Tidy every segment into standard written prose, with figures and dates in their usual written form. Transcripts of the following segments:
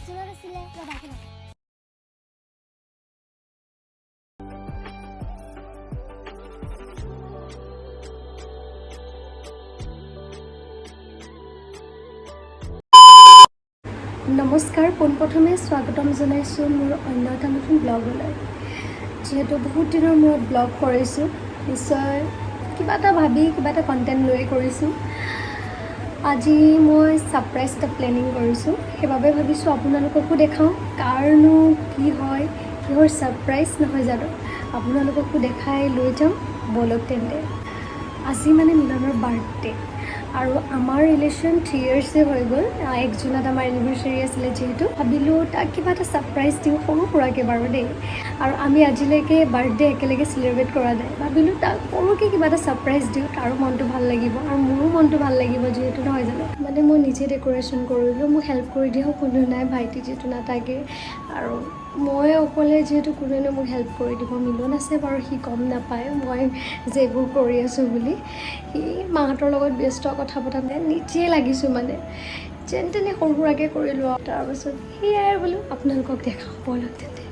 হোষ্টেলত আছিলে ৰবাকে নমস্কাৰ, পোনপ্ৰথমে স্বাগতম জনাইছোঁ মোৰ অন্য এটা নতুন ব্লগলৈ। যিহেতু বহুত দিনৰ মূৰত ব্লগ কৰিছোঁ, নিশ্চয় কিবা এটা ভাবি কিবা এটা কণ্টেণ্ট লৈ কৰিছোঁ। আজি মই ছাৰপ্ৰাইজ এটা প্লেনিং কৰিছোঁ, সেইবাবে ভাবিছোঁ আপোনালোককো দেখাওঁ কাৰণো কি হয়, কিহৰ ছাৰপ্ৰাইজ নহয় জানো, আপোনালোককো দেখাই লৈ যাম বলক তেন্তে। আজি মানে মিলনৰ বাৰ্থডে আৰু আমাৰ ৰিলেশ্যন 3 yearsে হৈ গ'ল। 1 জুনত আমাৰ এনিভাৰ্চাৰী আছিলে, যিহেতু ভাবিলোঁ তাক কিবা এটা ছাৰপ্ৰাইজ দিওঁ সৰু সুৰাকৈ বাৰু দেই। আৰু আমি আজিলৈকে বাৰ্থডে একেলগে চেলিব্ৰেট কৰা নাই, ভাবিলোঁ তাক সৰুকৈ কিবা এটা ছাৰপ্ৰাইজ দিওঁ, তাৰো মনটো ভাল লাগিব আৰু মোৰো মনটো ভাল লাগিব, যিহেতু নহয় জানো। মানে মই নিজে ডেক'ৰেশ্যন কৰিলোঁ, মোক হেল্প কৰি দিয়াও কোনো নাই, ভাইটি যিহেতু নাথাকে আৰু মই অকলে যিহেতু কোনেনো মোক হেল্প কৰি দিব। মিলন আছে বাৰু, সি গম নাপায় মই যে এইবোৰ কৰি আছোঁ বুলি। সি মাহঁতৰ লগত ব্যস্ত, কথা পতা নাই, নিজে লাগিছোঁ মানে যেন তেনে সৰু সুৰাকৈ কৰিলোঁ। আৰু তাৰপাছত সেয়াই বোলো আপোনালোকক দেখাওঁ বলক তেন্তে।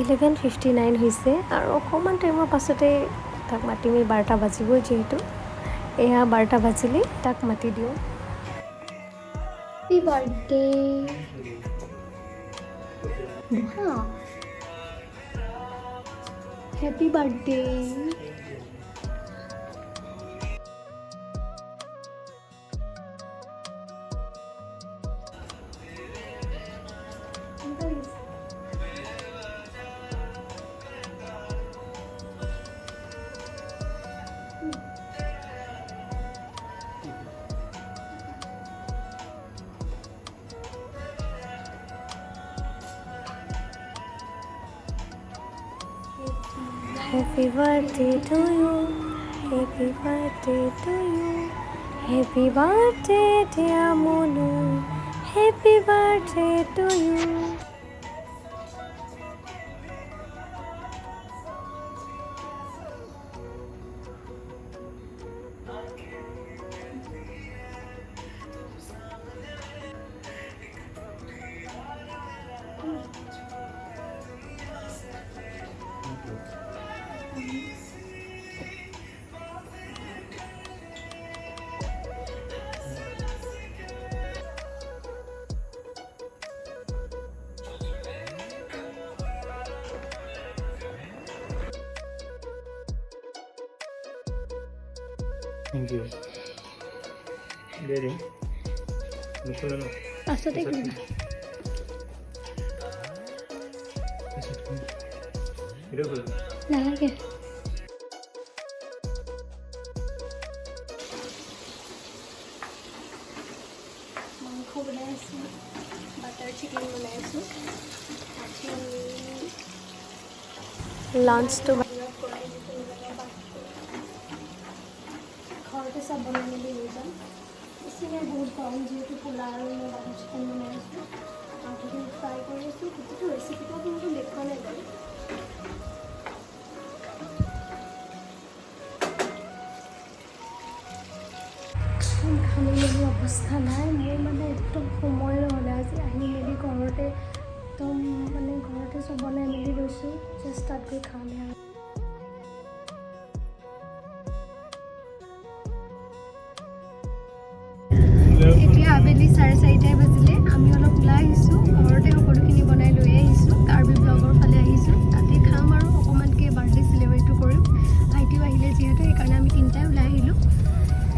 Eleven 59 হৈছে আৰু অকণমান টাইমৰ পাছতে তাক মাতিম। 12টা বাজিবই, যিহেতু এয়া 12টা বাজিলেই তাক মাতি দিওঁ। Happy birthday. Happy birthday. Happy birthday to you, happy birthday to you, happy birthday dear Monu, happy birthday to you. Thank you. Ready? পাছতে কৰিবা। নালাগে। মাংস বনাই আছোঁ, বাটাৰ চিকেন বনাই আছোঁ। লাঞ্চটো ঘৰতে চব বনাই মেলি লৈ যাম। বেছিকৈ বহুত গৰম, যিহেতু পোলাও আৰু মই বাটাৰ চিকেন বনাই আছোঁ, মাংসখিনি ফ্ৰাই কৰি আছোঁ। গোটেইটো ৰেচিপিটো কিন্তু দেখুওৱা নাই বাৰু। ঘামি মেলি অৱস্থা নাই মোৰ, মানে একদম সময় নহ'লে আজি আহি মেলি ঘৰতে একদম মানে ঘৰতে চব বনাই মেলি লৈছোঁ, জাষ্ট তাত গৈ খামহে আৰু। এতিয়া আবেলি 4:30 বাজিলে, আমি অলপ ওলাই আহিছোঁ, ঘৰতে সকলোখিনি বনাই লৈ আহিছোঁ। কাৰ্বি ব্লগৰ ফালে আহিছোঁ, তাতে খাম আৰু অকণমানকৈ বাৰ্থডে চেলিব্ৰেটো কৰিম। ভাইটিও আহিলে যিহেতু, সেইকাৰণে আমি তিনিটাই ওলাই আহিলোঁ।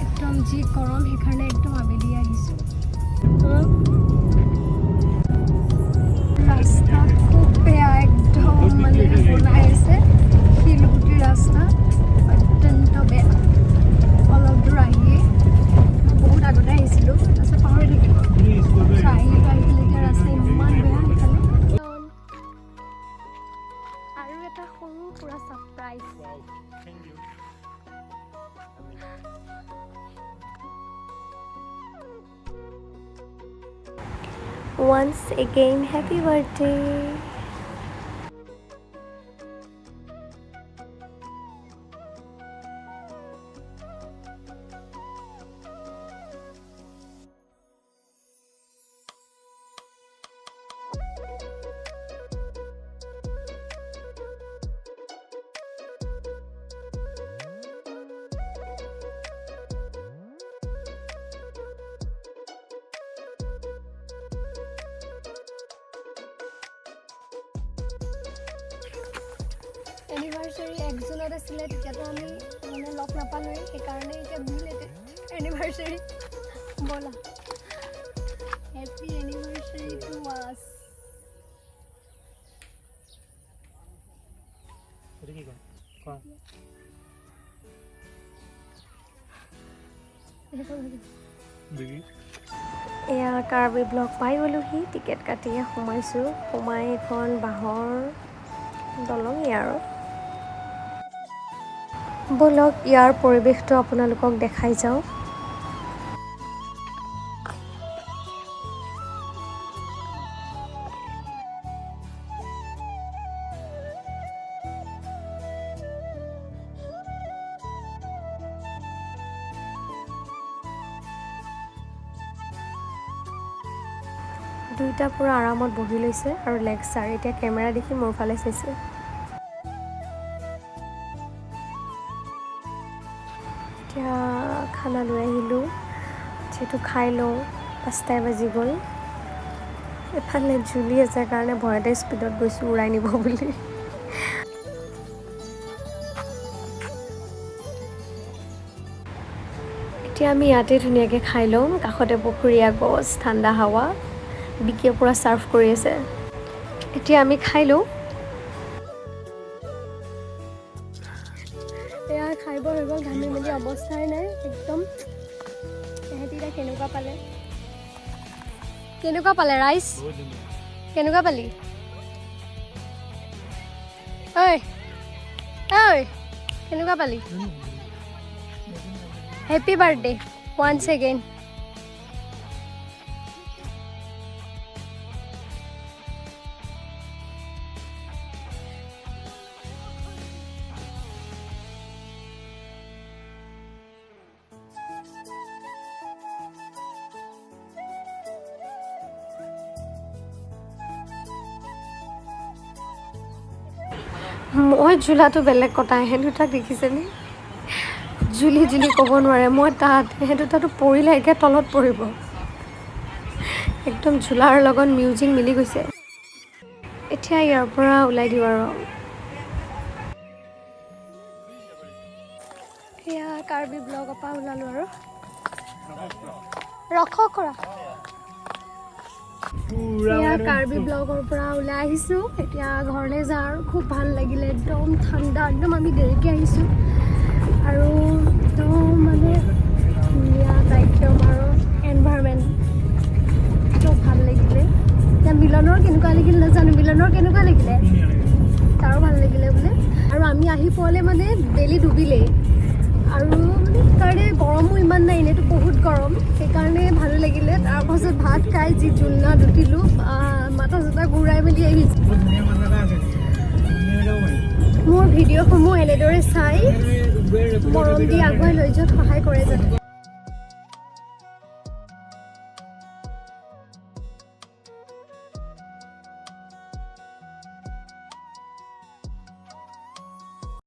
একদম যি গৰম, সেইকাৰণে একদম আবেলি আহিছোঁ। ৰাস্তা খুব বেয়া, একদম মানে বনাই আছে, শিলগুটি ৰাস্তা, অত্যন্ত বেয়া। অলপ দূৰ আহিয়ে বহুত আগতে আহিছিলোঁ, তাৰপিছত পাহৰি থাকিলোঁ। এটা সৰু পুৰা surprise Wow. Thank you. once again happy birthday anniversary 1 জুনত আছিলে তেতিয়াতো আমি মানে লগ নাপালোঁৱেই সেইকাৰণে এতিয়া বিলেটেড এনিভাৰ্চাৰী ব'লা হেপী এনিভাৰ্চাৰী টু আছ What কি কোৱা এয়া কাৰ্বি ব্লগ পাই গ'লোহি টিকেট কাটিয়ে সোমাইছোঁ সোমাই এখন বাঁহৰ দলঙেই আৰু ব'লক ইয়াৰ পৰিৱেশটো আপোনালোকক দেখাই যাওঁ দুইটা পুৰা আৰামত বহি লৈছে আৰু লেকচাৰ এতিয়া কেমেৰা দেখি মোৰ ফালে চাইছে এতিয়া খানা লৈ আহিলোঁ যিহেতু খাই লওঁ 5টাই বাজি গ'ল এফালে জুলি আছে কাৰণে ভয়তে স্পীডত গৈছোঁ উৰাই নিব বুলি এতিয়া আমি ইয়াতে ধুনীয়াকৈ খাই লওঁ কাষতে পুখুৰীয়া গছ ঠাণ্ডা হাৱা বিকিয়ে পুৰা চাৰ্ভ কৰি আছে এতিয়া আমি খাই লওঁ এয়া খাই হৈ গ'ল ঘামি মেলি অৱস্থাই নাই একদম এহেঁতি এতিয়া কেনেকুৱা পালে ৰাইচ কেনেকুৱা পালি ঐ কেনেকুৱা পালি হেপী বাৰ্থডে once again মই ঝুলাটো বেলেগ কথা সেই দুটাক দেখিছেনে জুলি ক'ব নোৱাৰে মই তাত সেই দুটাটো পৰিলে একে তলত পৰিব একদম ঝুলাৰ লগত মিউজিক মিলি গৈছে এতিয়া ইয়াৰ পৰা ওলাই দিওঁ আৰু এয়া কাৰ্বি ব্লগৰ পৰা ওলালোঁ আৰু ৰখৰা এয়া কাৰ্বি ব্লগৰ পৰা ওলাই আহিছোঁ এতিয়া ঘৰলৈ যাওঁ আৰু খুব ভাল লাগিলে একদম ঠাণ্ডা একদম আমি দেৰিকৈ আহিছোঁ আৰু একদম মানে ধুনীয়া বাইকম আৰু এনভাইৰমেণ্ট খুব ভাল লাগিলে এতিয়া মিলনৰ কেনেকুৱা লাগিল নাজানো মিলনৰ কেনেকুৱা লাগিলে তাৰো ভাল লাগিলে বোলে আৰু আমি আহি পোৱালে মানে বেলি ডুবিলেই আৰু মানে কাৰণে গৰমো ইমান নাই এনেইতো বহুত গৰম সেইকাৰণে ভালো লাগিলে তাৰপাছত ভাত খাই যি জোলনা উঠিলোঁ মাথা চাথা ঘূৰাই মেলি আহিছোঁ মোৰ ভিডিঅ'সমূহ এনেদৰে চাই মৰম দি আগুৱাই লৈ যোৱাত সহায় কৰে যাতে